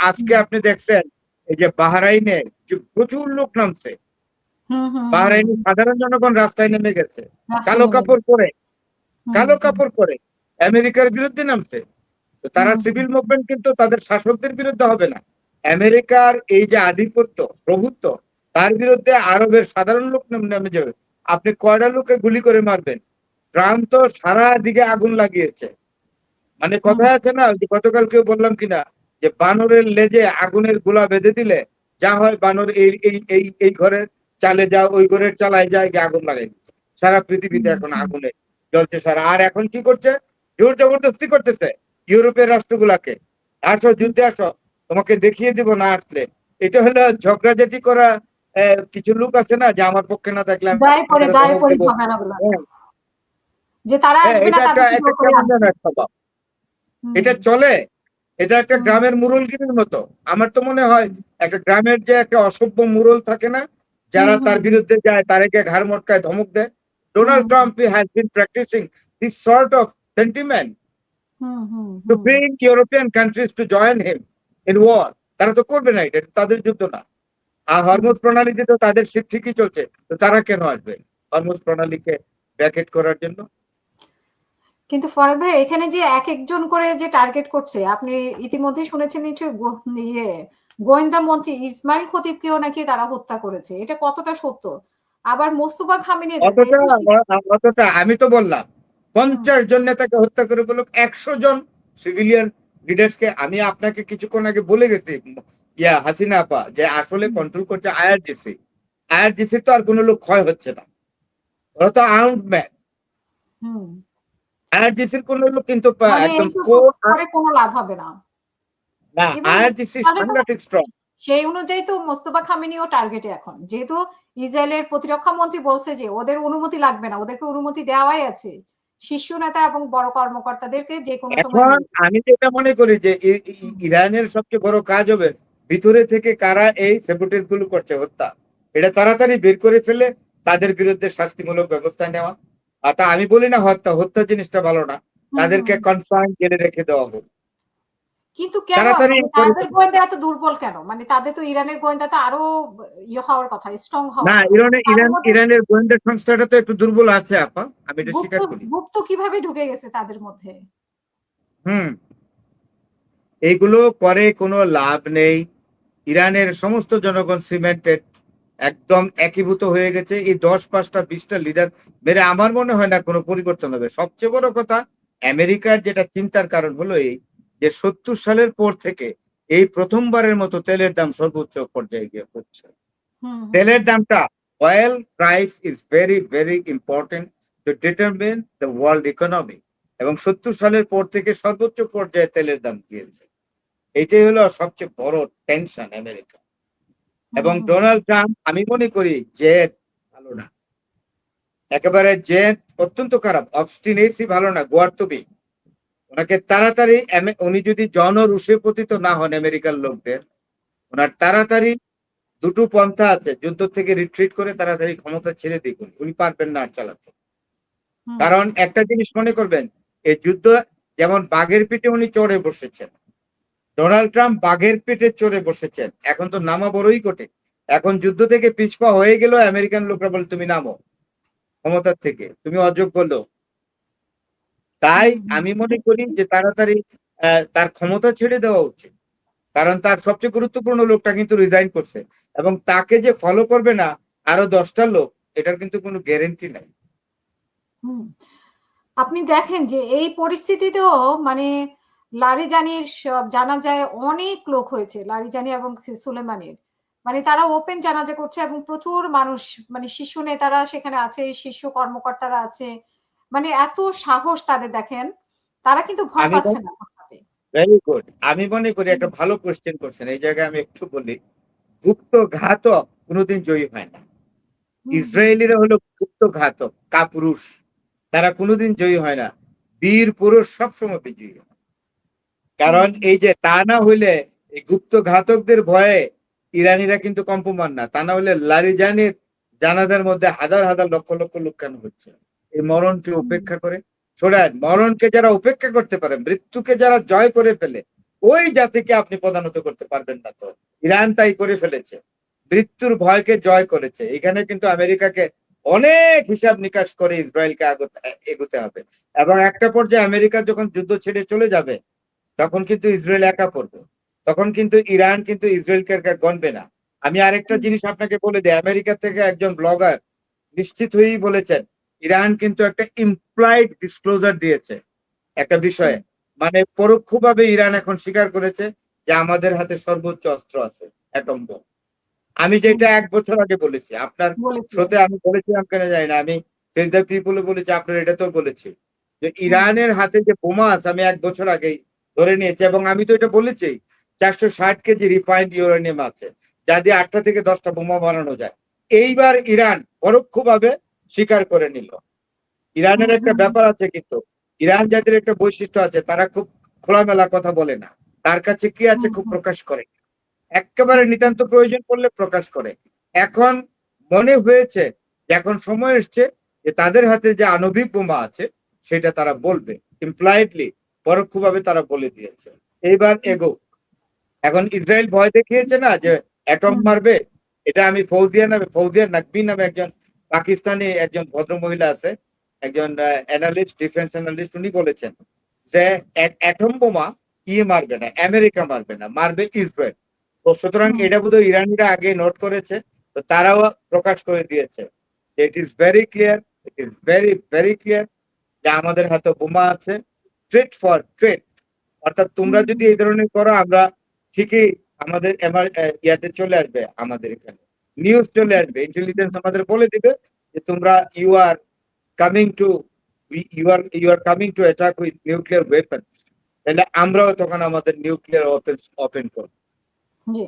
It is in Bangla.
আজকে আপনি দেখছেন এই যে বাহরাইনে যে প্রচুর লোক নামছে, হুম হুম বাহরাইনে হুম সাধারণ জনগণ রাস্তায় নেমে গেছে রাস্তায় কালো নেমে কাপড় পরে, হুম কালো হুম কাপড় পরে আমেরিকার বিরুদ্ধে নামছে। তো তারা হুম হুম সিভিল মুভমেন্ট কিন্তু তাদের শাসকদের বিরুদ্ধে হবে না, আমেরিকার এই যে আধিপত্য প্রভুত্ব তার বিরুদ্ধে আরবের সাধারণ লোক নেমে যাবে। আপনি কয়টা লোকে গুলি করে মারবেন? ট্রাম্প তো সারা দিকে আগুন লাগিয়েছে। মানে হুম, কথা আছে না, যে গতকাল কেউ বললাম কিনা, যে বানরের লেজে আগুনের গোলা বেঁধে দিলে যা হয়, বানর এই ঘরের চালে যা ওই ঘরের চালায় যায়, গিয়ে আগুন লাগাই দিচ্ছে। সারা পৃথিবীতে হুম, এখন হুম। আগুনে জ্বলছে সারা। আর এখন কি করছে? জোর জবরদস্তি করতেছে ইউরোপের রাষ্ট্রগুলাকে, আসো যুদ্ধে আসো, তোমাকে দেখিয়ে দিব না আসলে। এটা হলো ঝগড়াঝাটি করা। কিছু লোক আছে না, যে আমার পক্ষে না থাকলে আমি আপনাদের দায়ে ধমক পড়ে দেবো। ঝামেলাগুলো হ্যাঁ, যে তারা হ্যাঁ, আসবে না এটা একটা তাদেরকে একটা জোর করে কেমন আনবে। যেন একটা স্বভাব। হুম এটা চলে। এটা একটা হুম গ্রামের মুরলগিরির মতো। আমার তো মনে হয় একটা গ্রামের যে একটা অসভ্য মুরল থাকে না, হুম যারা হুম তার বিরুদ্ধে যায়, তাদেরকে ঘাড় মটকায় ধমক দেয়। Hmm Donald Trump has been practising this sort of sentiment hmm hmm to hmm bring European countries to join him in war. তারা তো করবে না, এটা তাদের যুদ্ধ না। আর হুম। হরমুজ প্রণালীতে তো তাদের শীত ঠিকই চলছে, তো তারা কেন আসবে হরমুজ প্রণালীকে ব্যাকেট করার জন্য? কিন্তু ফরাদ ভাই এখানে যে এক একজন করে যে টার্গেট করছে, আপনি ইতিমধ্যে শুনেছেন নিশ্চয়ই ইয়ে গোয়েন্দা মন্ত্রী ইসমাইল খতিবকেও নাকি তারা হত্যা করেছে। এটা কতটা সত্য? আবার মোস্তফা খামেনি অতটা, যেহেতু অতটা আমি তো বললাম হুম 50 জন নেতাকে হত্যা করে বলল 100 জন সিভিলিয়ান লিডার্স কে। আমি আপনাকে কিছুক্ষণ আগে বলে গেছি, হাসিনা আপা, যে আসলে হুম কন্ট্রোল করছে আইআরজিসি। আইআরজিসির তো আর কোনো লোক ক্ষয় হচ্ছে না, ওরা তো আর্মড ম্যান। হুম আইআরজিসির কোন লোক কিন্তু মানে একদম এইসব করে কোনো লাভ হবে না। না, ইভেন আইআরজিসি তাহলে তো সাংঘাতিক স্ট্রং। সেই অনুযায়ী তো মোস্তফা খামেনিও টার্গেটে এখন, যেহেতু ইসরায়েলের প্রতিরক্ষা মন্ত্রী বলছে যে ওদের অনুমতি লাগবে না, ওদেরকে অনুমতি দেওয়াই আছে শীর্ষ নেতা এবং বড় কর্মকর্তাদেরকে যে কোনো সময় এখন নিয়ে। আমি যেটা মনে করি যে ইরানের সবচেয়ে বড় কাজ হবে ভিতরে থেকে কারা এই সেবুটেজ গুলো করছে, হত্যা, এটা তাড়াতাড়ি বের করে ফেলে তাদের বিরুদ্ধে শাস্তিমূলক ব্যবস্থা নেওয়া। আর তা আমি বলি না হত্যা, হত্যা জিনিসটা ভালো না, হুম হুম তাদেরকে হুম। কনফাইন জেলে রেখে দেওয়া হোক কিন্তু কেন তাড়াতাড়ি মানে করে তাদের ফেলে। গোয়েন্দা এত দুর্বল কেন? মানে তাদের তো ইরানের গোয়েন্দা তো আরো ইয়ে হওয়ার কথা, স্ট্রং না, হওয়ার কথা, ইরানে তাদের ইরান মধ্যে ইরানের গোয়েন্দা সংস্থাটা তো একটু দুর্বল আছে আপা, আমি এটা গুপ্ত স্বীকার করি। গুপ্ত কিভাবে ঢুকে গেছে তাদের মধ্যে? হুম, এইগুলো করে কোনো লাভ নেই। ইরানের সমস্ত জনগণ সিমেন্টেড, একদম একীভূত হয়ে গেছে। এই 10, 5, 20টা লিডার মেরে আমার মনে হয় না কোনো পরিবর্তন হবে। সবচেয়ে বড় কথা, আমেরিকার যেটা চিন্তার কারণ হলো এই, যে 70 সালের পর থেকে এই প্রথমবারের মতো তেলের দাম সর্বোচ্চ পর্যায়ে গিয়ে পড়ছে। হুম হুম তেলের হুম দামটা, oil price is very very important to determine the world economy, এবং 70 সালের পর থেকে সর্বোচ্চ পর্যায়ে তেলের দাম গিয়েছে। এটাই হলো সবচেয়ে বড় টেনশন আমেরিকা। হুম এবং হুম ডোনাল্ড ট্রাম্প আমি মনে করি যে ভালো না, একেবারে যে অত্যন্ত খারাপ, অবস্টিনেসি ভালো না, গোয়ার্তবি। ওনাকে তাড়াতাড়ি উনি যদি জনরুষে পতিত না হন আমেরিকার লোকদের, ওনার তাড়াতাড়ি দুটো পন্থা আছে, যুদ্ধ থেকে রিট্রিট করে তাড়াতাড়ি ক্ষমতা ছেড়ে দিন, উনি পারবেন না আর চালাতে। হুম কারণ একটা জিনিস মনে করবেন, এই যুদ্ধ যেমন বাঘের পিঠে উনি চড়ে বসেছেন, ডোনাল্ড ট্রাম্প বাঘের পেটে চড়ে বসেছেন, এখন তো নামা বড়ই কঠিন। এখন যুদ্ধ থেকে পিছপা হয়ে গেল, আমেরিকান লোকরা বলে তুমি নামো ক্ষমতার থেকে, তুমি অযোগ্য লোক। তাই হুম হুম আমি মনে করি যে তাড়াতাড়ি তার ক্ষমতা ছেড়ে দেওয়া উচিত। কারণ তার সবচেয়ে গুরুত্বপূর্ণ লোকটা কিন্তু রিজাইন করছে, এবং তাকে যে ফলো করবে না আরো 10টা লোক, এটার কিন্তু কোনো গ্যারেন্টি নাই। হুম। আপনি দেখেন যে এই পরিস্থিতিতেও মানে লারিজানির জানাজায় অনেক লোক হয়েছে, লারিজানি এবং সুলেমানের, মানে তারা ওপেন জানাজা করছে এবং প্রচুর মানুষ, মানে শীর্ষ নেতারা সেখানে আছে, শীর্ষ কর্মকর্তারা আছে, মানে এত সাহস তাদের দেখেন, তারা কিন্তু ভয় আমি পাচ্ছে না কোনোভাবে। ভেরি গুড, আমি মনে করি হুম একটা ভালো কোশ্চেন করছেন, এই জায়গায় আমি একটু বলি। গুপ্ত ঘাতক কোনোদিন জয়ী হয় না। হুম হুম ইসরায়েলিরা হলো গুপ্ত ঘাতক, কাপুরুষ, তারা কোনোদিন জয়ী হয় না। বীর পুরুষ সবসময় বিজয়ী হয়। হুম কারণ এই যে তা না হইলে, এই গুপ্ত ঘাতকদের ভয়ে ইরানিরা কিন্তু কম্পমান না, তা না হলে লারিজানির জানাজার মধ্যে হাজার হাজার লক্ষ লক্ষ লোক কেন হচ্ছে? এই মরণকে হুম উপেক্ষা করে, শোনেন, মরণকে যারা উপেক্ষা করতে পারে, মৃত্যুকে যারা জয় করে ফেলে, ওই জাতিকে আপনি প্রধানত করতে পারবেন না। তো ইরান তাই করে ফেলেছে, মৃত্যুর ভয়কে জয় করেছে। এখানে কিন্তু আমেরিকাকে অনেক হিসাব নিকাশ করে ইসরায়েলকে এগোতে হবে, এবং একটা পর্যায়ে আমেরিকা যখন যুদ্ধ ছেড়ে চলে যাবে তখন কিন্তু ইসরায়েল একা পড়বে, তখন কিন্তু ইরান কিন্তু ইসরায়েলকে আর গণবে না। আমি আরেকটা জিনিস আপনাকে বলে দিই, আমেরিকা থেকে একজন ব্লগার নিশ্চিত হয়েই বলেছেন ইরান কিন্তু একটা ইমপ্লয়েড ডিসক্লোজার দিয়েছে একটা বিষয়ে, মানে পরোক্ষভাবে ইরান এখন স্বীকার করেছে যে আমাদের হাতে সর্বোচ্চ অস্ত্র আছে, অ্যাটম বোম। আমি যেটা 1 বছর আগে বলেছি আপনার বলেছিলেন। শোতে, আমি বলেছিলাম কেন জানি না, আমি সেভ দ্য পিপলে বলেছি, আপনার এটাতেও বলেছি যে ইরানের হাতে যে বোমা আছে আমি 1 বছর আগেই ধরে নিয়েছি, এবং আমি তো এটা বলেছি 460 কেজি রিফাইন্ড ইউরেনিয়াম আছে যা দিয়ে 8টা থেকে 10টা বোমা বানানো যায়। এইবার ইরান পরোক্ষভাবে স্বীকার করে নিল। ইরানের একটা ব্যাপার আছে, কিন্তু ইরান যাদের একটা বৈশিষ্ট্য আছে, তারা খুব খোলামেলা কথা বলে না, তার কাছে কি আছে খুব প্রকাশ করে, একেবারে নিতান্ত প্রয়োজন পড়লে প্রকাশ করে। এখন মনে হয়েছে যে এখন সময় এসছে যে তাদের হাতে যে আণবিক বোমা আছে সেটা তারা বলবে, ইমপ্লয়েডলি পরোক্ষভাবে তারা বলে দিয়েছে। এইবার এগো, এখন ইসরায়েল ভয় দেখিয়েছে না যে অ্যাটম মারবে। এটা আমি ফৌজিয়া নাকবি নামে একজন পাকিস্তানি একজন ভদ্র মহিলা আছে, একজন অ্যানালিস্ট, ডিফেন্স অ্যানালিস্ট, উনি বলেছেন যে অ্যাটম বোমা মারবে না, আমেরিকা মারবে না, মারবে ইসরায়েল। তো সুতরাং এটা বোধহয় ইরানিরা আগে নোট করেছে, তো তারাও প্রকাশ করে দিয়েছে। It is very clear, it is very very clear যে আমাদের হাতে বোমা আছে, ট্রেড ফর ট্রেড। অর্থাৎ তোমরা যদি এই ধরনের করো, আমরা ঠিকই আমাদের ইয়াতে চলে আসবে, আমাদের এখানে নিউজ চলে আসবে, ইন্টেলিজেন্স আমাদের বলে দিবে যে তোমরা you are coming to coming to attack with nuclear weapons. তাহলে আমরাও তখন আমাদের নিউক্লিয়ার ওয়েপন্স ওপেন করব। জি।